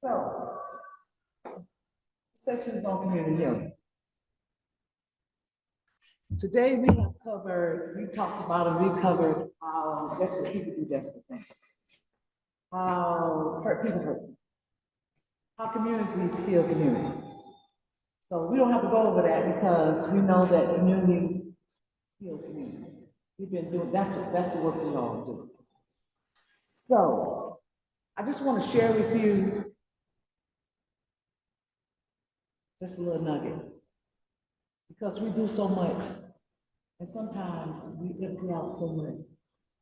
So, sessions on community healing. Today we talked about and we covered how desperate people do desperate things. How people hurt. How communities heal communities. So we don't have to go over that because we know that communities heal communities. We've been doing, that's the work we all do. So, I just want to share with you just a little nugget. Because we do so much, and sometimes we empty out so much,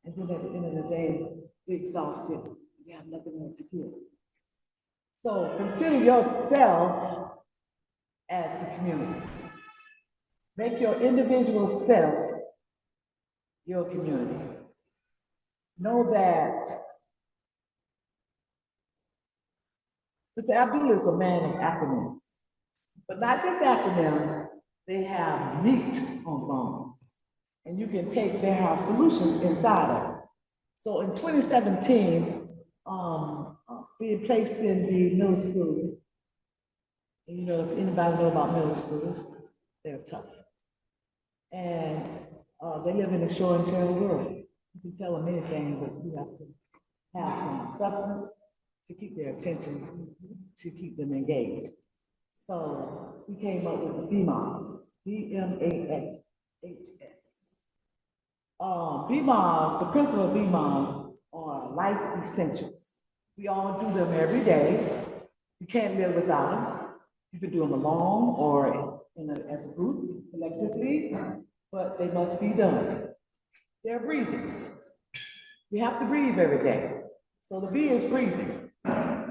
and then at the end of the day, we're exhausted. We have nothing more to give. So consider yourself as the community. Make your individual self your community. Know that Mr. Abdul is a man of acronyms, but not just acronyms, they have meat on bones. And you can they have solutions inside of it. So in 2017, being placed in the middle school, and you know, if anybody know about middle schools, they're tough. And they live in a show and tell world. You can tell them anything, but you have to have some substance to keep their attention, to keep them engaged. So we came up with the BMAS, BMAHS. BMAS, the principle of BMAS are life essentials. We all do them every day. You can't live without them. You can do them alone or as a group, collectively, but they must be done. They're breathing. You have to breathe every day. So the B is breathing.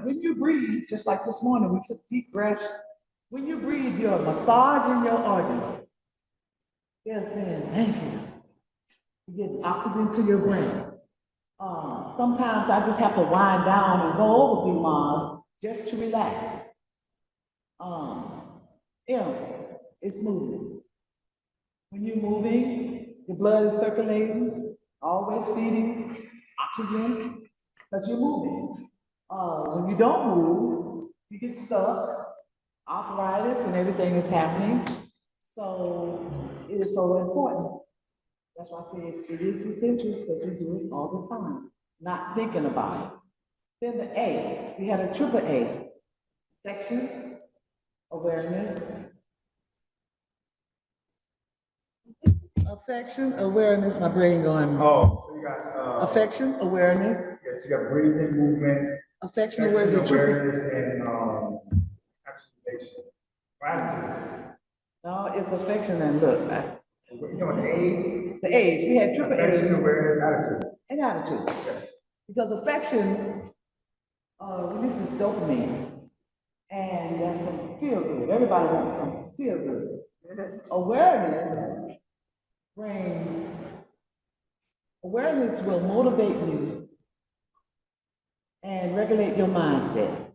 When you breathe, just like this morning, we took deep breaths. When you breathe, you're massaging your organs. They're saying, thank you. You get oxygen to your brain. Sometimes I just have to wind down and go over BMAS just to relax. It's moving. When you're moving, your blood is circulating, always feeding oxygen, because you're moving. When you don't move, you get stuck, arthritis and everything is happening. So it is so important. That's why I say it is essential because we do it all the time, not thinking about it. Then the A, we had a triple A, affection, awareness, my brain going. Oh, so you got affection, awareness. Yes, you got breathing, movement, affection, awareness, and actualization. Gratitude. No, it's affection and look. You know the A's? The A's. We had triple A's. Affection, awareness, attitude. And attitude. Yes. Because affection releases dopamine. And that's some feel good. Everybody wants some feel good. Awareness will motivate you and regulate your mindset.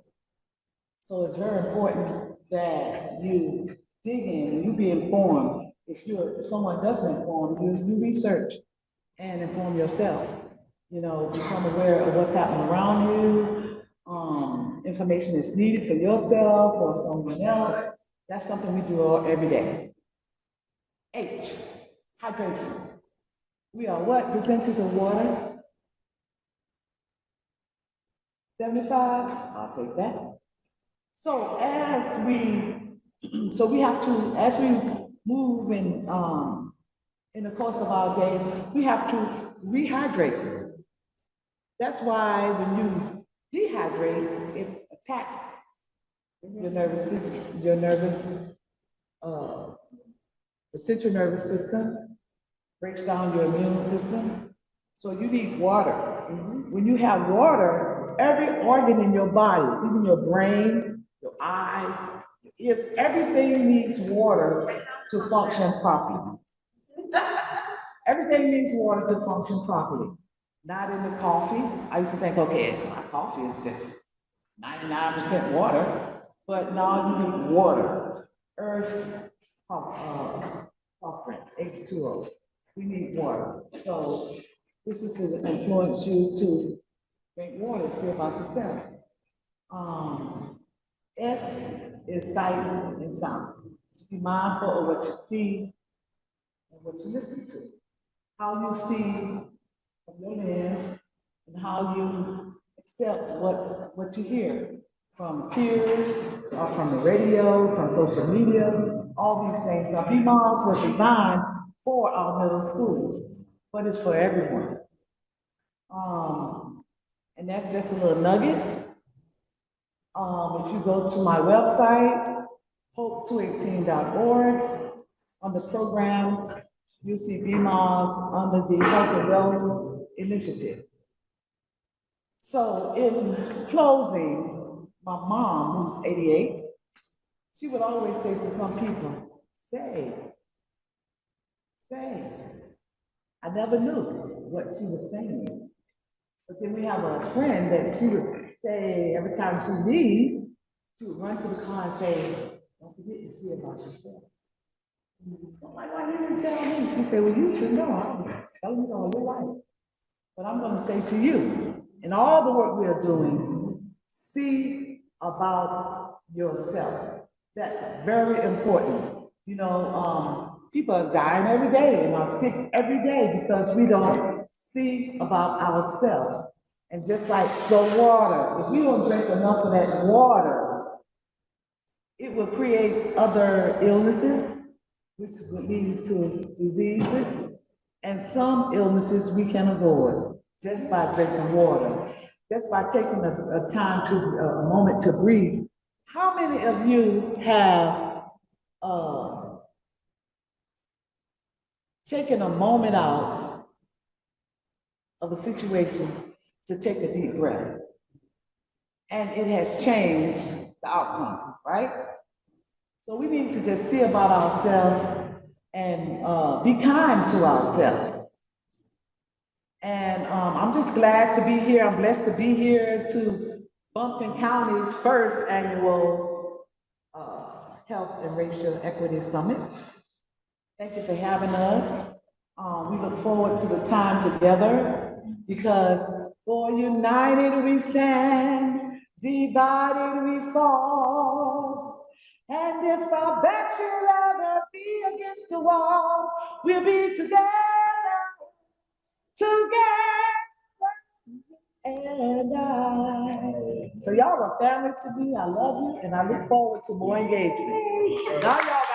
So it's very important that you dig in and you be informed. If someone doesn't inform you, you research and inform yourself. You know, become aware of what's happening around you. Information is needed for yourself or someone else. That's something we do every day. H, hydration. We are what percentage of water? 75? I'll take that. So as we move in the course of our day, we have to rehydrate. That's why when you dehydrate, it attacks your nervous system, the central nervous system, breaks down your immune system. So you need water. When you have water, every organ in your body, even your brain, your eyes, your ears, everything needs water to function properly. Everything needs water to function properly. Not in the coffee. I used to think, okay, my coffee is just 99% water, but now you need water. Earth, H2O. We need water. So this is to influence you to drink water, see about yourself. S is sight and sound. To be mindful of what you see and what you listen to. How you see from your lens and how you accept what you hear from peers, or from the radio, from social media, all these things. Now, BMOS was designed for our middle schools, but it's for everyone. And that's just a little nugget. If you go to my website, hope218.org, on the programs, you'll see BMOS under the Health and Wellness Initiative. So in closing, my mom, who's 88, she would always say to some people, say. I never knew what she was saying. But then we have a friend that she would say every time she leaves, she would run to the car and say, don't forget to see about yourself. So I'm like, why didn't you tell me? She said, well, you should know. I'm telling you all your life. But I'm going to say to you, in all the work we are doing, see about yourself. That's very important. You know, people are dying every day and are sick every day because we don't see about ourselves. And just like the water, if we don't drink enough of that water, it will create other illnesses, which would lead to diseases, and some illnesses we can avoid just by drinking water, just by taking a time to a moment to breathe. How many of you have taken a moment out of a situation to take a deep breath, and it has changed the outcome, right? So we need to just see about ourselves and be kind to ourselves. And I'm just glad to be here. I'm blessed to be here to Bumpkin County's first annual Health and Racial Equity Summit. Thank you for having us. We look forward to the time together because for united we stand, divided we fall. And if our backs should ever be against the wall, we'll be together and I. So y'all are family to me. I love you, and I look forward to more engagement. Now y'all got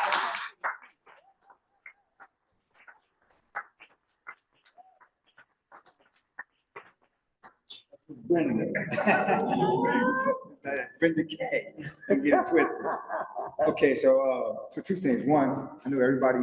Brenda. Brenda K. Don't get it twisted. Okay, so two things. One, I know everybody.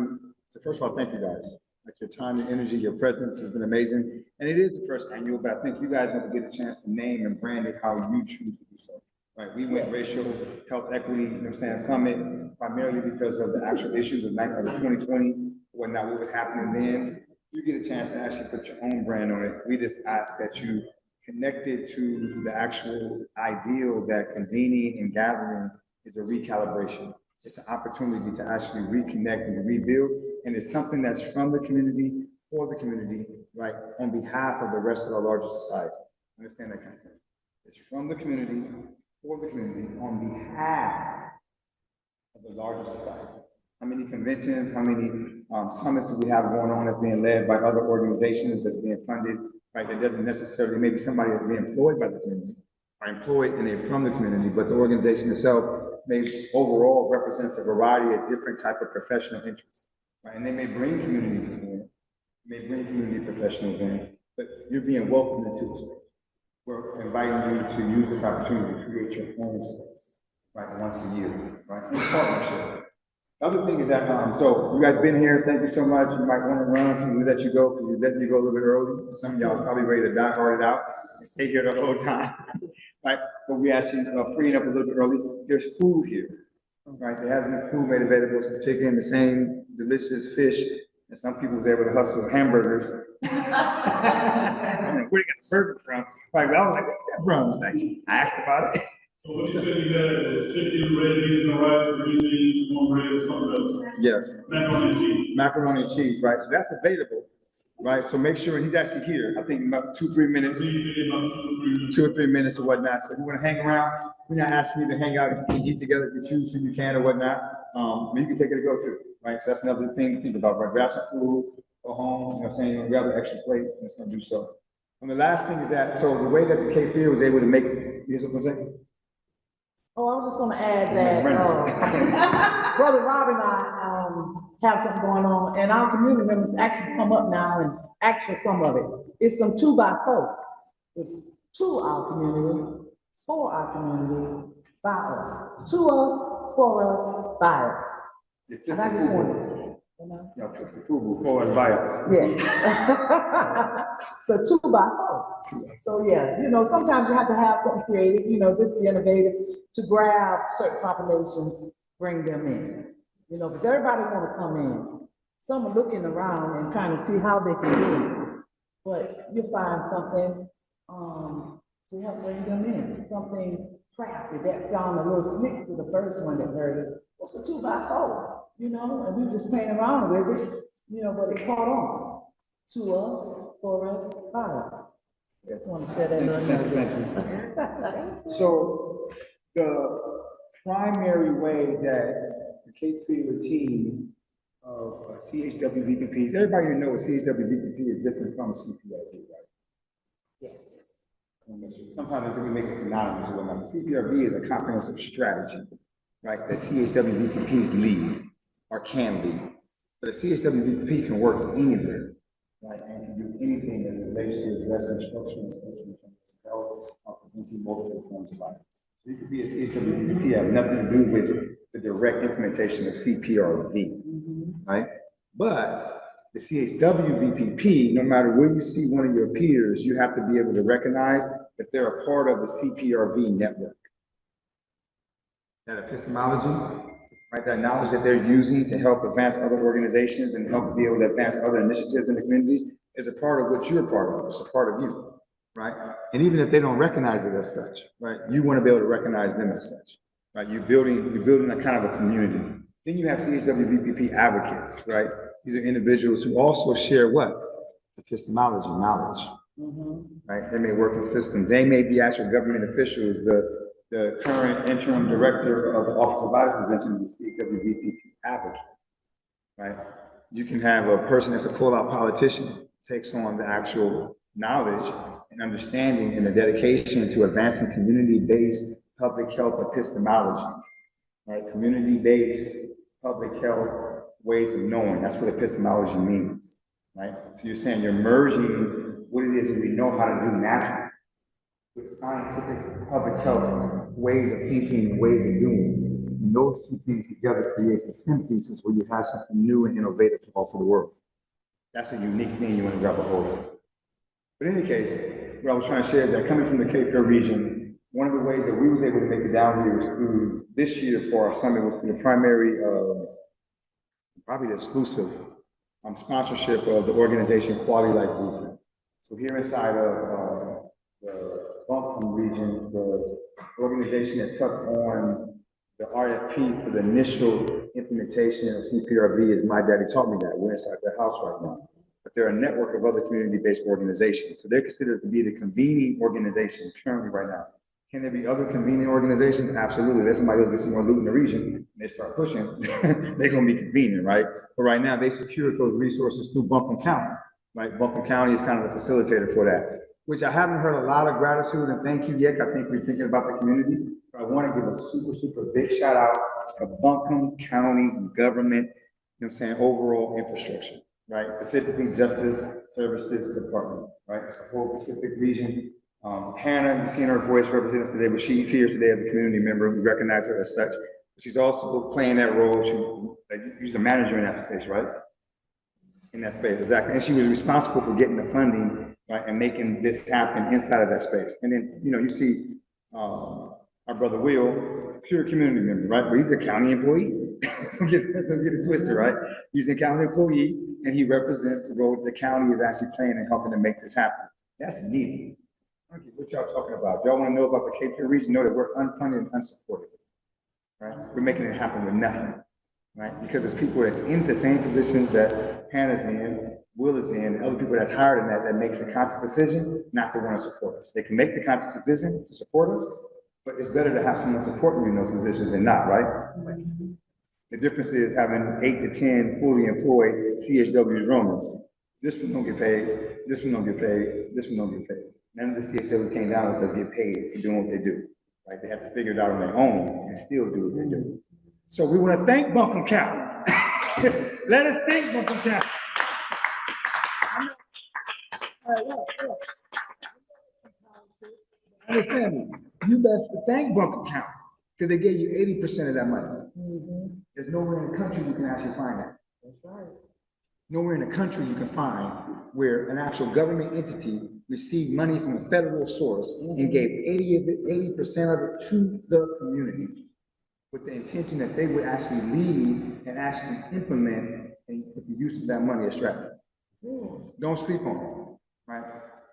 So first of all, thank you guys. Like your time, your energy, your presence has been amazing. And it is the first annual, but I think you guys never get a chance to name and brand it how you choose to do so. Right? We went racial health equity, you know what I'm saying, summit primarily because of the actual issues of 2020, whatnot, what was happening then. You get a chance to actually put your own brand on it. We just ask that you connect it to the actual ideal that convening and gathering is a recalibration. It's an opportunity to actually reconnect and rebuild. And it's something that's from the community, for the community, right, on behalf of the rest of our larger society. Understand that kind of thing. It's from the community, for the community, on behalf of the larger society. How many conventions, how many summits do we have going on that's being led by other organizations that's being funded, right, that doesn't necessarily, maybe somebody that's being employed by the community, are employed and they're from the community, but the organization itself may overall represents a variety of different type of professional interests, right? And they may bring community in, may bring community professionals in, but you're being welcomed into the space. We're inviting you to use this opportunity to create your own space, right, once a year, right, in partnership. The other thing is that, so you guys been here, thank you so much. You might want to run, so we let you go, because we let you go a little bit early. Some of y'all probably ready to die hard it out and stay here the whole time, right? But we actually freeing up a little bit early. There's food here, right? There has been food made available, some chicken, the same delicious fish, and some people was able to hustle hamburgers. Where they got the burger from? Like, I was like, where's that from? Like, I asked about it. So what you said you had was chicken, red beans and rice, green beans, cornbread, or something else? Yes. Macaroni and cheese. Macaroni and cheese, right? So that's available. right? So make sure, and he's actually here, I think about 2-3 minutes. Maybe about 2 or 3 minutes. 2 or 3 minutes or whatnot. So if you want to hang around, we're not asking you to hang out and eat together if you choose to, you can or whatnot. You can take it to go too, right? So that's another thing to think about, right? Grab some food, go home, you know what I'm saying? You'll grab an extra plate, and it's going to do so. And the last thing is that, so the way that the CFCR was able to make, here's what I'm saying. Oh, I was just gonna add that, Brother Rob and I, have something going on, and our community members actually come up now and ask for some of it. It's some 2x4. It's to our community, for our community, by us. To us, for us, by us. And I just wanted, you know? Yeah, the food before us by us. Yeah. So 2x4. So yeah, you know, sometimes you have to have something creative, you know, just be innovative to grab certain populations, bring them in. You know, because everybody want to come in. Some are looking around and trying to see how they can do it. But you find something to help bring them in, something crafty. That sounded a little slick to the first one that heard it. What's a 2x4? You know, and we just playing around with it, you know, but it caught on. To us, for us, by us. Just want to share that. Thank you. So the primary way that the Cape Fever team of CHWVPPs, everybody knows CHWVPP is different from CPRV, right? Yes. Sometimes I think we make it synonymous with one. CPRV is a comprehensive strategy, right? That CHWVPPs lead or can lead. But a CHWVPP can work anywhere, right? And can do anything as it relates to addressing structural and social health or preventing multiple forms of violence. So you could be a CHWVPP, have nothing to do with the direct implementation of CPRV, right? But the CHWVPP, no matter where you see one of your peers, you have to be able to recognize that they're a part of the CPRV network. That epistemology, right, that knowledge that they're using to help advance other organizations and help be able to advance other initiatives in the community is a part of what you're a part of. It's a part of you, right? And even if they don't recognize it as such, right, you want to be able to recognize them as such, right? You're building a kind of a community. Then you have CHWVPP advocates, right? These are individuals who also share what? Epistemology, knowledge, right? They may work in systems. They may be actual government officials. The current interim director of the Office of Violence Prevention is a CWVPP advocate, right? You can have a person that's a full-out politician, takes on the actual knowledge and understanding and the dedication to advancing community-based public health epistemology, right? Community-based public health ways of knowing. That's what epistemology means, right? So you're saying you're merging what it is that we know how to do naturally with scientific public health ways of thinking and ways of doing. And those two things together creates a synthesis where you have something new and innovative to offer the world. That's a unique thing you want to grab a hold of. But in any case, what I was trying to share is that coming from the Cape Fear region, one of the ways that we was able to make it down here was through this year for our summit was through the primary, probably the exclusive sponsorship of the organization Quality Life Blueprint. So here inside of the Buncombe region, the organization that took on the RFP for the initial implementation of CPRV is My Daddy Taught Me That. We're inside their house right now. But they're a network of other community-based organizations. So they're considered to be the convening organization currently right now. Can there be other convening organizations? Absolutely. There's somebody who'll get some more loot in the region and they start pushing, they're gonna be convening, right? But right now they secured those resources through Buncombe County, right? Buncombe County is kind of the facilitator for that, which I haven't heard a lot of gratitude and thank you yet. I think we're thinking about the community. But I want to give a super big shout out to Buncombe County government, you know what I'm saying, overall infrastructure, right? Specifically Justice Services Department, right? It's a whole Pacific region. Hannah, you've seen her voice represented today, but she's here today as a community member. We recognize her as such. She's also playing that role. She's a manager in that space, right? In that space, exactly. And she was responsible for getting the funding, right, and making this happen inside of that space. And then, you know, you see our brother Will, pure community member, right? But he's a county employee. Don't get it twisted, right? He's a county employee, and he represents the role the county is actually playing in helping to make this happen. That's needed. Okay, what y'all talking about? If y'all want to know about the Cape Fear region, know that we're unfunded and unsupported, right? We're making it happen with nothing, right? Because there's people that's in the same positions that Hannah's in, Will is in, other people that's hired in that makes a conscious decision not to want to support us. They can make the conscious decision to support us, but it's better to have someone supporting you in those positions than not, right? The difference is having 8 to 10 fully employed CHWs roaming. This one don't get paid, this one don't get paid, this one don't get paid. None of the CHWs came down with us get paid for doing what they do. Right? They have to figure it out on their own and still do what they do. So we want to thank Buncombe County. Let us thank Buncombe County. Understand me? You best to thank Buncombe County because they gave you 80% of that money. There's nowhere in the country you can actually find that. That's right. Nowhere in the country you can find where an actual government entity received money from a federal source and gave 80% of it to the community with the intention that they would actually lead and actually implement and put the use of that money as strategy. Don't sleep on it, right?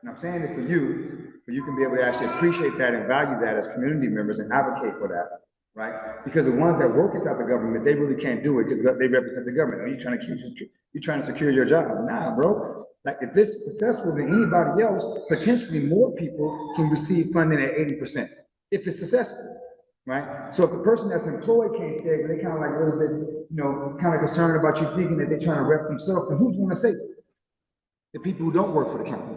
And I'm saying it for you can be able to actually appreciate that and value that as community members and advocate for that, right? Because the ones that work inside the government, they really can't do it because they represent the government. Are you trying to secure your job? Nah, bro. Like if this is successful, then anybody else, potentially more people can receive funding at 80% if it's successful, right? So if the person that's employed can't stay, but they kind of like a little bit, kind of concerned about you thinking that they're trying to rep themselves, then who's going to say it? The people who don't work for the county.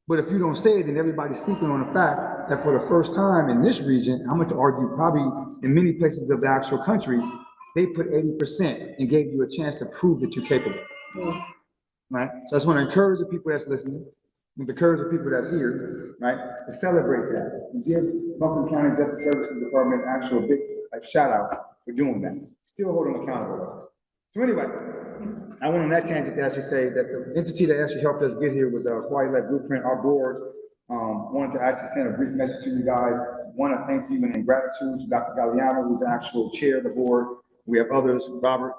But if you don't say it, then everybody's speaking on the fact that for the first time in this region, I'm going to argue probably in many places of the actual country, they put 80% and gave you a chance to prove that you're capable. Right? So I just want to encourage the people that's listening, and encourage the people that's here, right, to celebrate that and give Buncombe County Justice Services Department an actual big shout out for doing that. Still hold them accountable. So anyway, I went on that tangent to actually say that the entity that actually helped us get here was Quiet Life Blueprint. Our board wanted to actually send a brief message to you guys. Want to thank you and in gratitude to Dr. Galliano, who's the actual chair of the board. We have others,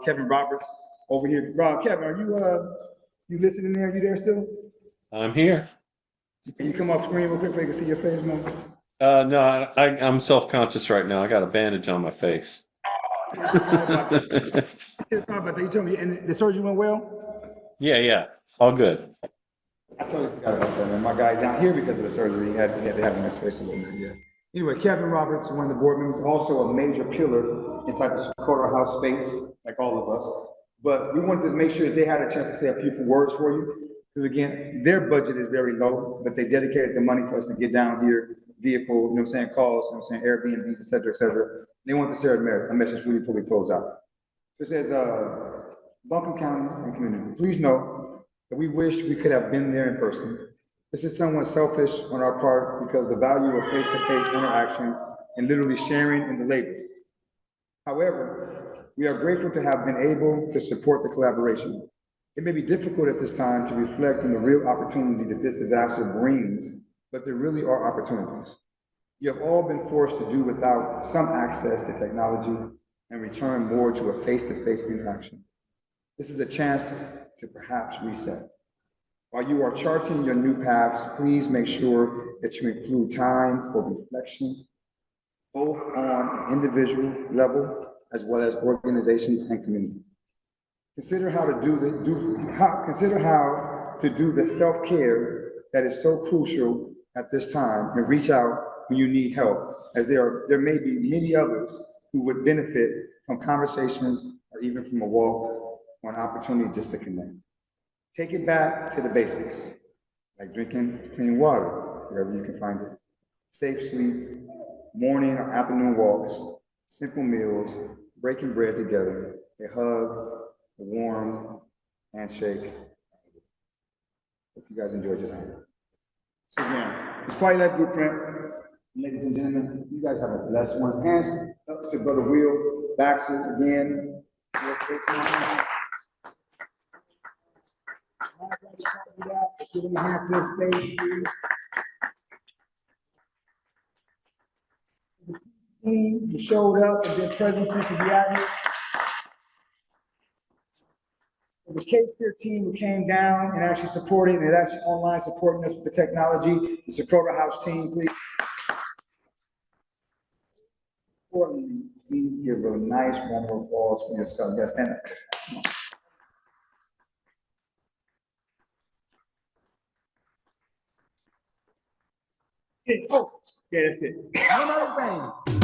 Kevin Roberts over here. Kevin, are you listening there? Are you there still? I'm here. Can you come off screen real quick so you can see your face, man? No, I'm self-conscious right now. I got a bandage on my face. You told me, and the surgery went well? Yeah, all good. I totally forgot about that, man. My guy's out here because of the surgery. He had to have him in his face a little bit, yeah. Anyway, Kevin Roberts, one of the board members, also a major pillar inside the Socorro House space, like all of us. But we wanted to make sure that they had a chance to say a few words for you. Because again, their budget is very low, but they dedicated the money for us to get down here, vehicle, calls, Airbnb, et cetera. They want to share a message really before we close out. It says, Buncombe County and community, please know that we wish we could have been there in person. This is somewhat selfish on our part because the value of face-to-face interaction and literally sharing in the labor. However, we are grateful to have been able to support the collaboration. It may be difficult at this time to reflect on the real opportunity that this disaster brings, but there really are opportunities. You have all been forced to do without some access to technology and return more to a face-to-face interaction. This is a chance to perhaps reset. While you are charting your new paths, please make sure that you include time for reflection, both on an individual level as well as organizations and community. Consider how to do the self-care that is so crucial at this time and reach out when you need help, as there may be many others who would benefit from conversations or even from a walk or an opportunity just to connect. Take it back to the basics, like drinking clean water, wherever you can find it, safe sleep, morning or afternoon walks, simple meals, breaking bread together, a hug, a warm handshake. Hope you guys enjoyed your time. So again, it's Quiet Life Blueprint. Ladies and gentlemen, you guys have a blessed one. Hands up to Brother Will Baxter again. Give him a hand for the stage, please. You showed up and been present since the beginning. The CFCR team who came down and actually supported and is actually online supporting us with the technology. The Socorro House team, please. Importantly, please give a nice round of applause for yourself. Yes, stand up. Yeah, oh, yeah, that's it. One other thing.